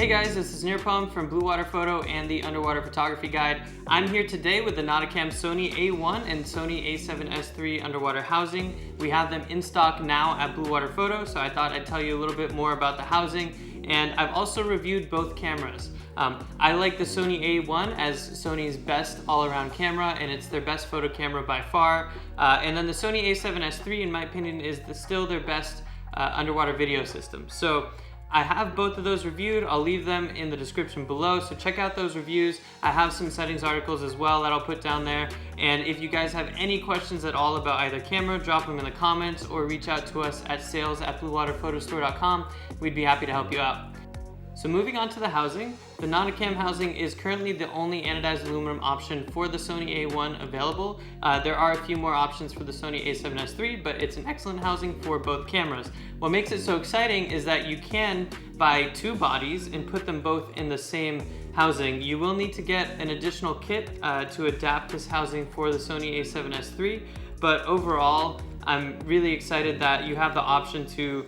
Hey guys, this is Nirpam from Blue Water Photo and the Underwater Photography Guide. I'm here today with the Nauticam Sony A1 and Sony A7S III underwater housing. We have them in stock now at Blue Water Photo, so I thought I'd tell you a little bit more about the housing. And I've also reviewed both cameras. I like the Sony A1 as Sony's best all-around camera, and it's their best photo camera by far. And then the Sony A7S III, in my opinion, is still their best underwater video system. So I have both of those reviewed. I'll leave them in the description below, so check out those reviews. I have some settings articles as well that I'll put down there. And if you guys have any questions at all about either camera, drop them in the comments or reach out to us at sales@bluewaterphotostore.com. We'd be happy to help you out. So moving on to the housing, the Nauticam housing is currently the only anodized aluminum option for the Sony A1 available. There are a few more options for the Sony A7S III, but it's an excellent housing for both cameras. What makes it so exciting is that you can buy two bodies and put them both in the same housing. You will need to get an additional kit to adapt this housing for the Sony A7S III, but overall, I'm really excited that you have the option to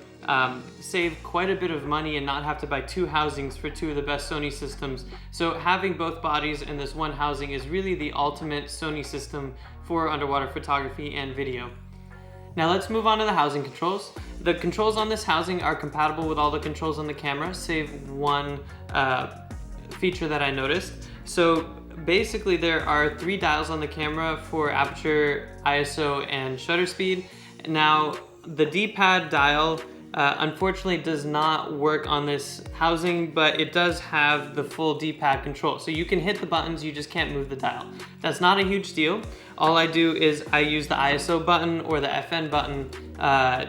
save quite a bit of money and not have to buy two housings for two of the best Sony systems. So having both bodies in this one housing is really the ultimate Sony system for underwater photography and video. Now let's move on to the housing controls. The controls on this housing are compatible with all the controls on the camera, save one feature that I noticed. So basically there are 3 dials on the camera for aperture, ISO, and shutter speed. Now the D-pad dial unfortunately does not work on this housing, but it does have the full D-pad control. So you can hit the buttons, you just can't move the dial. That's not a huge deal. All I do is I use the ISO button or the FN button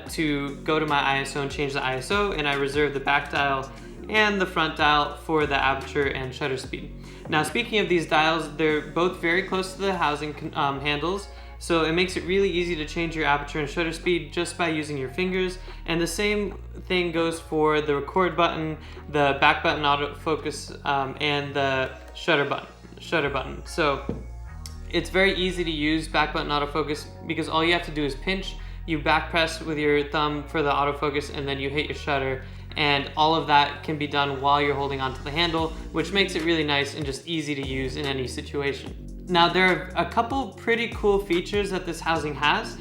to go to my ISO and change the ISO, and I reserve the back dial and the front dial for the aperture and shutter speed. Now speaking of these dials, they're both very close to the housing handles, so it makes it really easy to change your aperture and shutter speed just by using your fingers. And the same thing goes for the record button, the back button autofocus, and the shutter button. So it's very easy to use back button autofocus because all you have to do is pinch, you back press with your thumb for the autofocus, and then you hit your shutter. And all of that can be done while you're holding onto the handle, which makes it really nice and just easy to use in any situation. Now there are a couple pretty cool features that this housing has.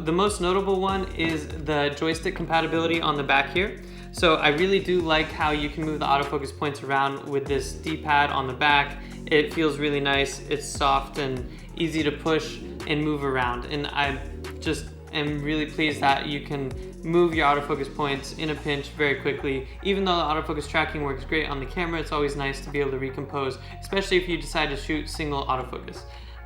The most notable one is the joystick compatibility on the back here. So I really do like how you can move the autofocus points around with this D-pad on the back. It feels really nice, it's soft and easy to push and move around. And I just am really pleased that you can move your autofocus points in a pinch very quickly. Even though the autofocus tracking works great on the camera, it's always nice to be able to recompose, especially if you decide to shoot single autofocus.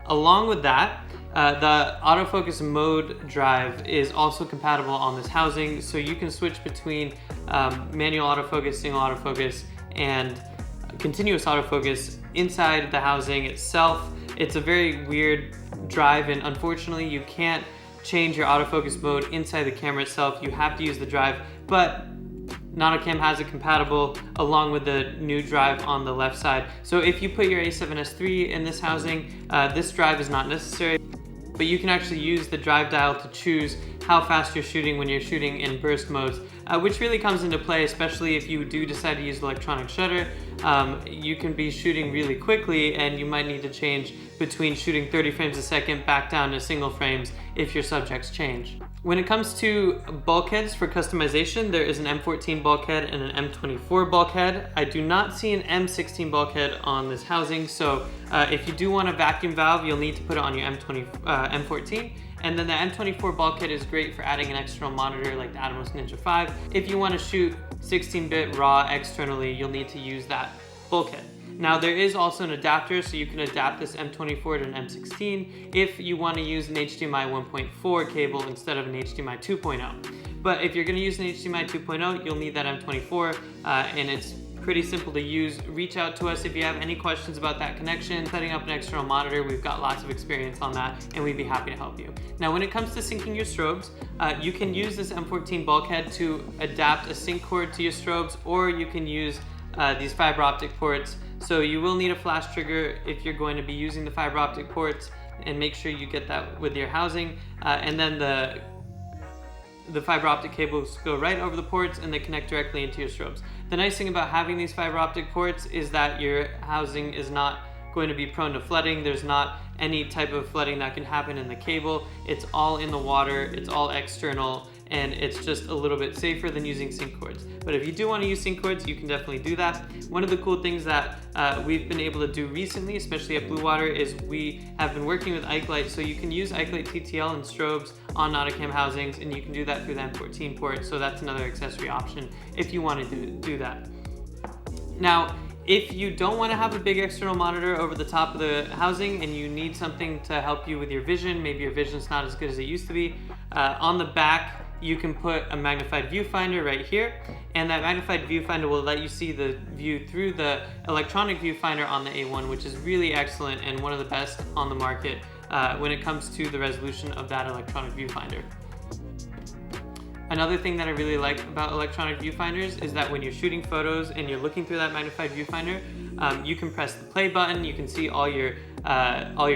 Along with that, the autofocus mode drive is also compatible on this housing, so you can switch between manual autofocus, single autofocus, and continuous autofocus inside the housing itself. It's a very weird drive, and unfortunately you can't change your autofocus mode inside the camera itself. You have to use the drive, but Nauticam has it compatible along with the new drive on the left side. So if you put your A7S III in this housing, this drive is not necessary, but you can actually use the drive dial to choose how fast you're shooting when you're shooting in burst modes, which really comes into play, especially if you do decide to use electronic shutter. You can be shooting really quickly and you might need to change between shooting 30 frames a second back down to single frames if your subjects change. When it comes to bulkheads for customization, there is an M14 bulkhead and an M24 bulkhead. I do not see an M16 bulkhead on this housing, so if you do want a vacuum valve, you'll need to put it on your M14. And then the M24 bulkhead is great for adding an external monitor like the Atomos Ninja 5. If you want to shoot 16-bit RAW externally, you'll need to use that bulkhead. Now there is also an adapter, so you can adapt this M24 to an M16 if you want to use an HDMI 1.4 cable instead of an HDMI 2.0. But if you're going to use an HDMI 2.0, you'll need that M24, and it's pretty simple to use. Reach out to us if you have any questions about that connection, setting up an external monitor. We've got lots of experience on that, and we'd be happy to help you. Now, when it comes to syncing your strobes, you can use this M14 bulkhead to adapt a sync cord to your strobes, or you can use these fiber optic ports. So you will need a flash trigger if you're going to be using the fiber optic ports, and make sure you get that with your housing. And then the fiber optic cables go right over the ports and they connect directly into your strobes. The nice thing about having these fiber optic ports is that your housing is not going to be prone to flooding. There's not any type of flooding that can happen in the cable. It's all in the water, it's all external, and it's just a little bit safer than using sync cords. But if you do want to use sync cords, you can definitely do that. One of the cool things that we've been able to do recently, especially at Blue Water, is we have been working with Ike-Light, so you can use Ike-Light TTL and strobes on Nauticam housings, and you can do that through the M14 port, so that's another accessory option if you want to do that. Now, if you don't want to have a big external monitor over the top of the housing and you need something to help you with your vision, maybe your vision's not as good as it used to be, on the back you can put a magnified viewfinder right here, and that magnified viewfinder will let you see the view through the electronic viewfinder on the A1, which is really excellent and one of the best on the market when it comes to the resolution of that electronic viewfinder. Another thing that I really like about electronic viewfinders is that when you're shooting photos and you're looking through that magnified viewfinder, you can press the play button, you can see all your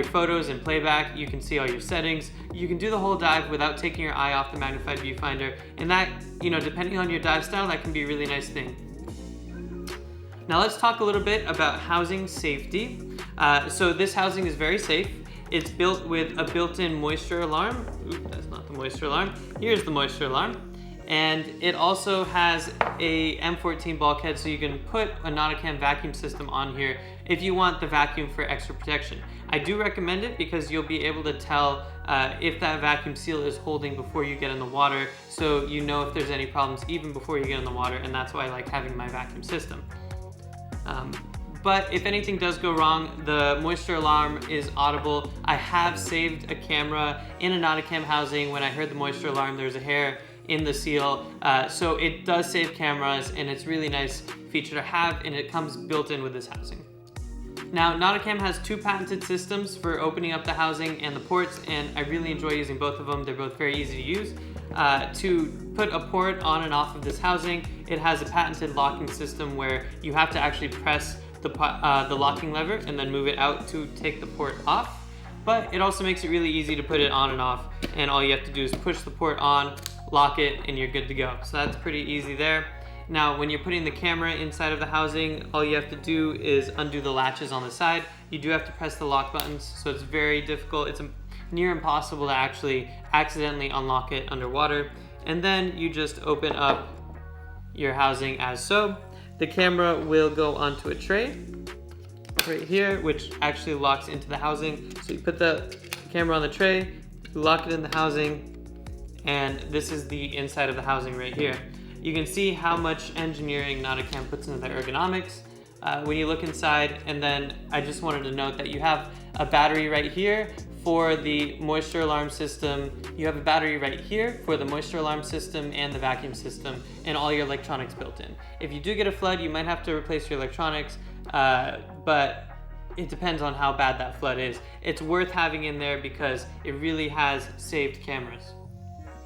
photos in playback, you can see all your settings, you can do the whole dive without taking your eye off the magnified viewfinder, and that, depending on your dive style, that can be a really nice thing. Now let's talk a little bit about housing safety. So this housing is very safe. It's built with a built-in moisture alarm. Oop, that's not the moisture alarm. Here's the moisture alarm. And it also has a M14 bulkhead, so you can put a Nauticam vacuum system on here if you want the vacuum for extra protection. I do recommend it because you'll be able to tell if that vacuum seal is holding before you get in the water, so you know if there's any problems even before you get in the water, and that's why I like having my vacuum system. But if anything does go wrong, the moisture alarm is audible. I have saved a camera in a Nauticam housing. When I heard the moisture alarm, there's a hair in the seal. So it does save cameras, and it's a really nice feature to have, and it comes built in with this housing. Now, Nauticam has two patented systems for opening up the housing and the ports, and I really enjoy using both of them. They're both very easy to use. To put a port on and off of this housing, it has a patented locking system where you have to actually press the locking lever and then move it out to take the port off. But it also makes it really easy to put it on and off, and all you have to do is push the port on, lock it, and you're good to go. So that's pretty easy there. Now, when you're putting the camera inside of the housing, all you have to do is undo the latches on the side. You do have to press the lock buttons, so it's very difficult. It's near impossible to actually accidentally unlock it underwater. And then you just open up your housing as so. The camera will go onto a tray right here, which actually locks into the housing. So you put the camera on the tray, lock it in the housing, and this is the inside of the housing right here. You can see how much engineering Nauticam puts into the ergonomics when you look inside. And then I just wanted to note that you have a battery right here for the moisture alarm system. You have a battery right here for the moisture alarm system and the vacuum system, and all your electronics built in. If you do get a flood, you might have to replace your electronics, but it depends on how bad that flood is. It's worth having in there because it really has saved cameras.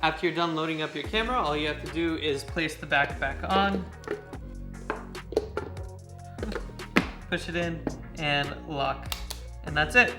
After you're done loading up your camera, all you have to do is place the back on, push it in, and lock, and that's it.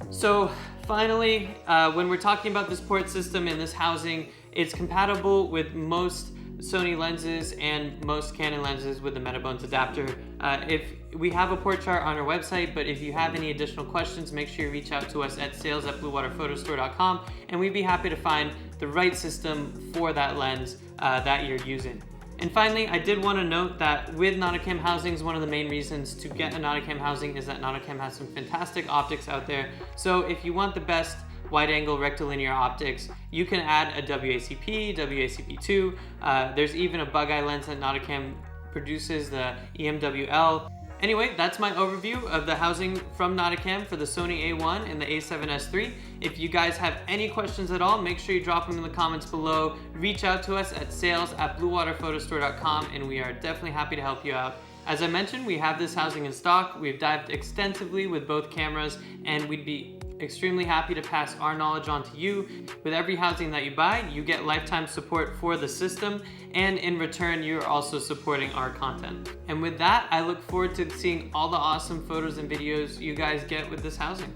So finally, when we're talking about this port system and this housing, it's compatible with most Sony lenses and most Canon lenses with the Metabones adapter. If we have a port chart on our website, but if you have any additional questions, make sure you reach out to us at sales@bluewaterphotostore.com, and we'd be happy to find the right system for that lens that you're using. And finally, I did want to note that with Nauticam housings, one of the main reasons to get a Nauticam housing is that Nauticam has some fantastic optics out there. So if you want the best wide-angle rectilinear optics, you can add a WACP, WACP2. There's even a bug-eye lens that Nauticam produces, the EMWL. Anyway, that's my overview of the housing from Nauticam for the Sony A1 and the A7S III. If you guys have any questions at all, make sure you drop them in the comments below. Reach out to us at sales@bluewaterphotostore.com, and we are definitely happy to help you out. As I mentioned, we have this housing in stock. We've dived extensively with both cameras, and we'd be extremely happy to pass our knowledge on to you. With every housing that you buy, you get lifetime support for the system, and in return, you're also supporting our content. And with that, I look forward to seeing all the awesome photos and videos you guys get with this housing.